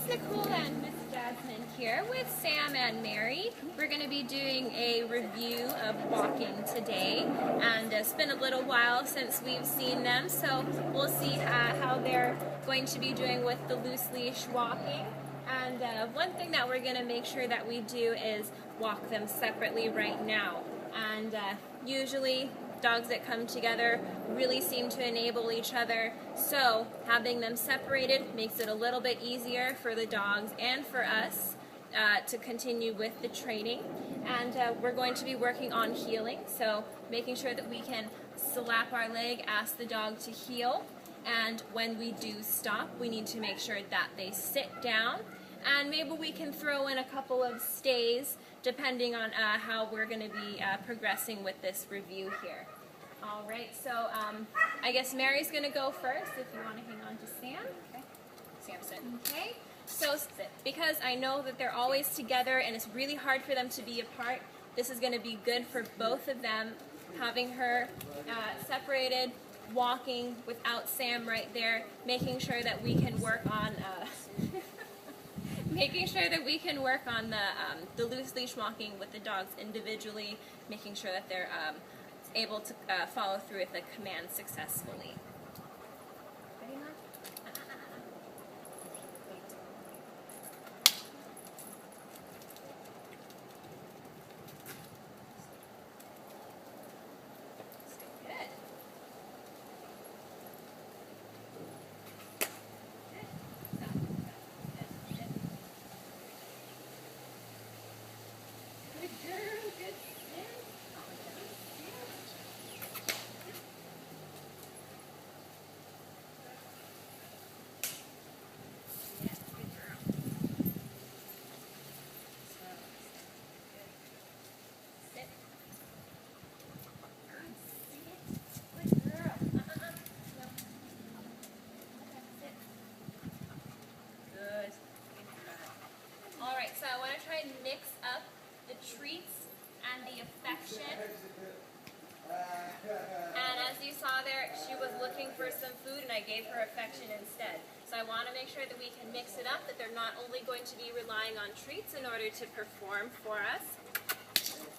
Nicole and Miss Jasmine here with Sam and Mary. We're going to be doing a review of walking today, and it's been a little while since we've seen them, so we'll see how they're going to be doing with the loose leash walking. And one thing that we're going to make sure that we do is walk them separately right now. And usually dogs that come together really seem to enable each other, so having them separated makes it a little bit easier for the dogs and for us to continue with the training. And we're going to be working on heeling, so making sure that we can slap our leg, ask the dog to heel, and when we do stop, we need to make sure that they sit down, and maybe we can throw in a couple of stays depending on how we're going to be progressing with this review here. All right, so I guess Mary's going to go first if you want to hang on to Sam. Okay. Sam, sit. Okay, so sit. Because I know that they're always together and it's really hard for them to be apart, this is going to be good for both of them, having her separated, walking without Sam right there, making sure that we can work on the loose leash walking with the dogs individually, making sure that they're able to follow through with the command successfully. Ready, Mom? Good. Good girl, good. So I want to try and mix up the treats and the affection. And as you saw there, she was looking for some food and I gave her affection instead. So I want to make sure that we can mix it up, that they're not only going to be relying on treats in order to perform for us.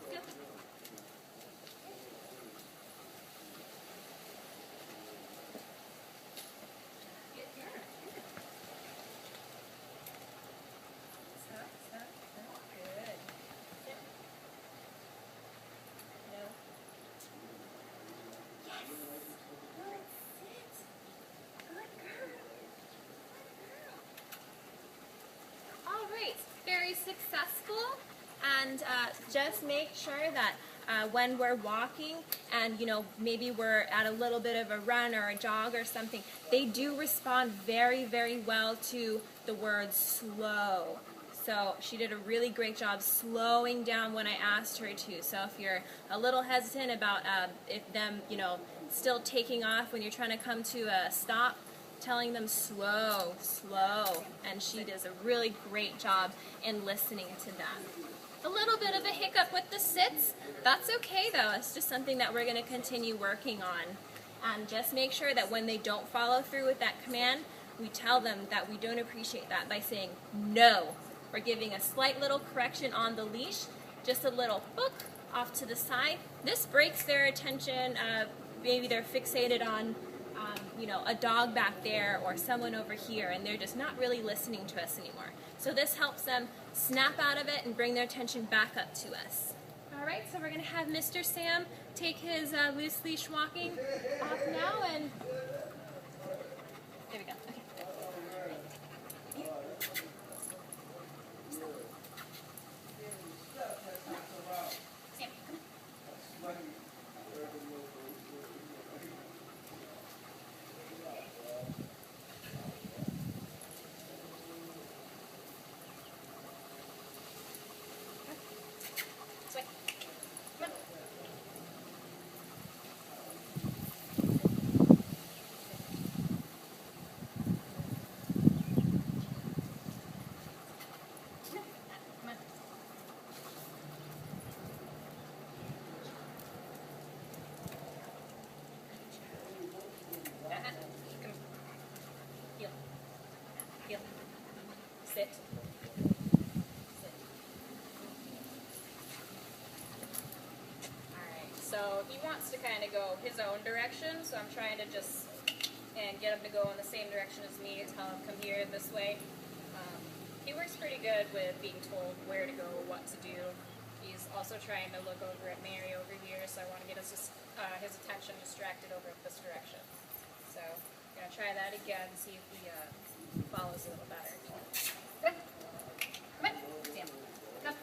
Good. Very successful, and just make sure that when we're walking and maybe we're at a little bit of a run or a jog or something, they do respond very, very well to the word slow. So she did a really great job slowing down when I asked her to. So if you're a little hesitant about them still taking off when you're trying to come to a stop, telling them slow, slow, and she does a really great job in listening to them. A little bit of a hiccup with the sits, that's okay though, it's just something that we're going to continue working on. And just make sure that when they don't follow through with that command, we tell them that we don't appreciate that by saying no. We're giving a slight little correction on the leash, just a little book off to the side. This breaks their attention, maybe they're fixated on a dog back there or someone over here, and they're just not really listening to us anymore. So this helps them snap out of it and bring their attention back up to us. All right, so we're going to have Mr. Sam take his loose leash walking off now, and there we go. Okay. Sam, come on. sit. Alright, so he wants to kind of go his own direction, so I'm trying to just get him to go in the same direction as me, tell him come here this way. He works pretty good with being told where to go, what to do. He's also trying to look over at Mary over here, so I want to get his attention distracted over this direction. So I'm going to try that again, see if he follows a little better. Come on, Sam. Come.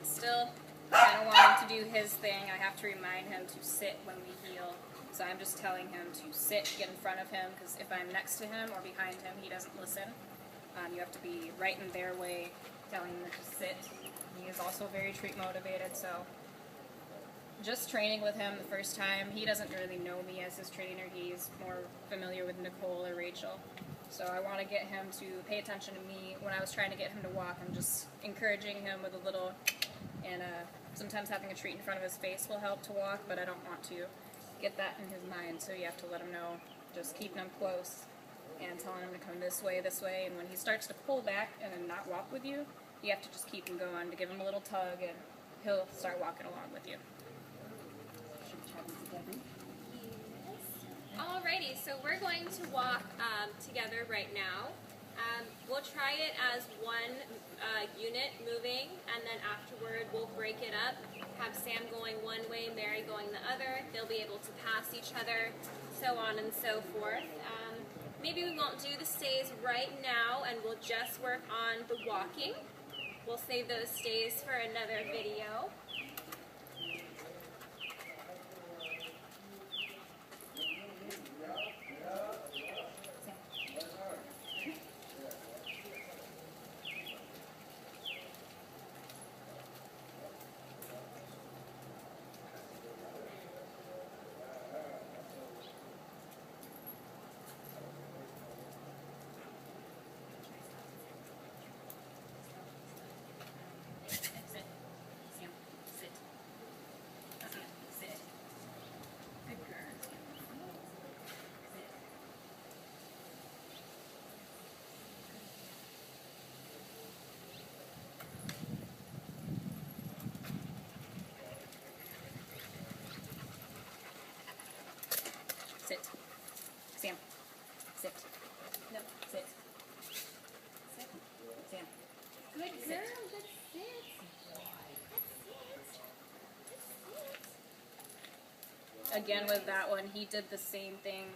Still kind of wanting to do his thing. I have to remind him to sit when we heel. So I'm just telling him to sit, get in front of him, because if I'm next to him or behind him, he doesn't listen. You have to be right in their way, telling him to sit. He is also very treat motivated, so just training with him the first time. He doesn't really know me as his trainer. He's more familiar with Nicole or Rachel. So I want to get him to pay attention to me. When I was trying to get him to walk, I'm just encouraging him with a little, and sometimes having a treat in front of his face will help to walk, but I don't want to get that in his mind, so you have to let him know, just keeping him close and telling him to come this way, and when he starts to pull back and then not walk with you, you have to just keep him going, to give him a little tug, and he'll start walking along with you. Alrighty, so we're going to walk together right now. We'll try it as one unit moving, and then afterward we'll break it up. Have Sam going one way, Mary going the other. They'll be able to pass each other, so on and so forth. Maybe we won't do the stays right now, and we'll just work on the walking. We'll save those stays for another video. Sit. Sam. Sit. No, sit. Sit. Sam. Good girl. Sit. Good sit. Again, with that one, he did the same thing.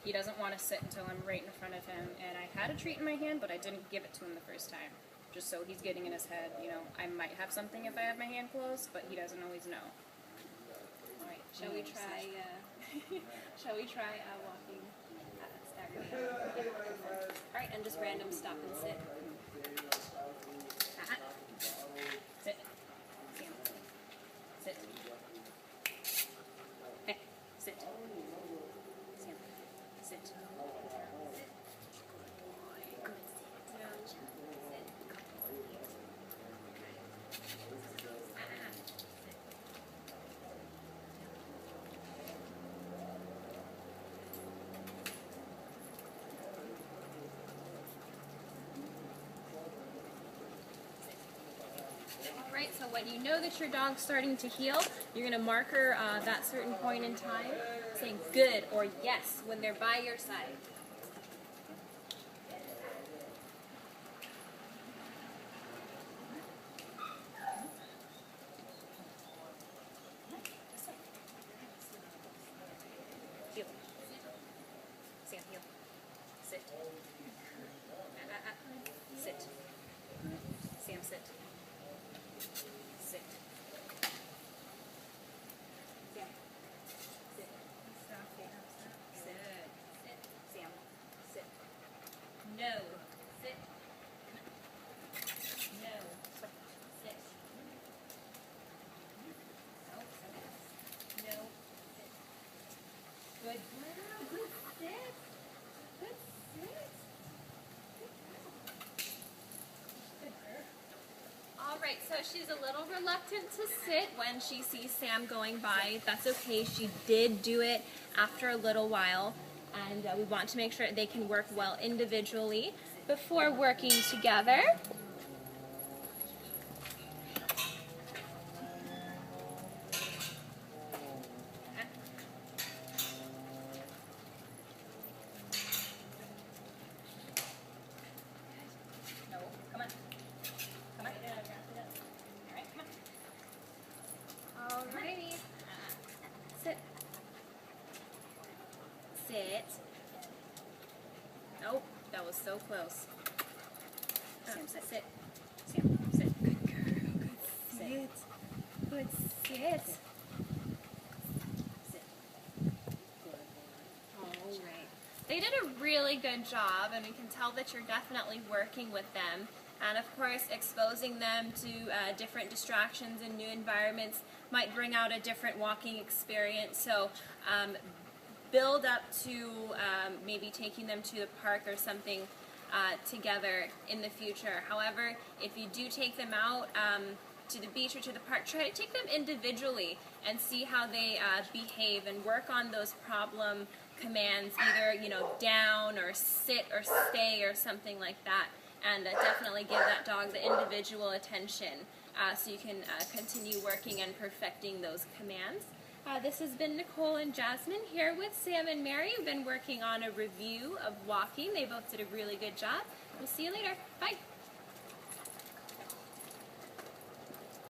He doesn't want to sit until I'm right in front of him, and I had a treat in my hand, but I didn't give it to him the first time, just so he's getting in his head, you know, I might have something if I have my hand closed, but he doesn't always know. All right, shall we try walking staggered? All right, and just random stop and sit. Sit. Sam. Sit. Hey, sit. Sam. Sit. Alright, so when you know that your dog's starting to heel, you're going to mark her that certain point in time, saying good or yes when they're by your side. Heel. Sam, heel. Sit. Sit. Sam, sit. Sit. Alright, so she's a little reluctant to sit when she sees Sam going by. That's okay. She did do it after a little while, and we want to make sure they can work well individually before working together. Alrighty. Sit. Sit. Nope, that was so close. Sam, sit. Sit. Sam, sit. Good girl. Good sit. Good sit. Sit. Alright. They did a really good job, and we can tell that you're definitely working with them. And of course, exposing them to different distractions and new environments might bring out a different walking experience. So build up to maybe taking them to the park or something together in the future. However, if you do take them out to the beach or to the park, try to take them individually and see how they behave and work on those problem commands, either down or sit or stay or something like that. And definitely give that dog the individual attention so you can continue working and perfecting those commands. This has been Nicole and Jasmine here with Sam and Mary. We've been working on a review of walking. They both did a really good job. We'll see you later. Bye.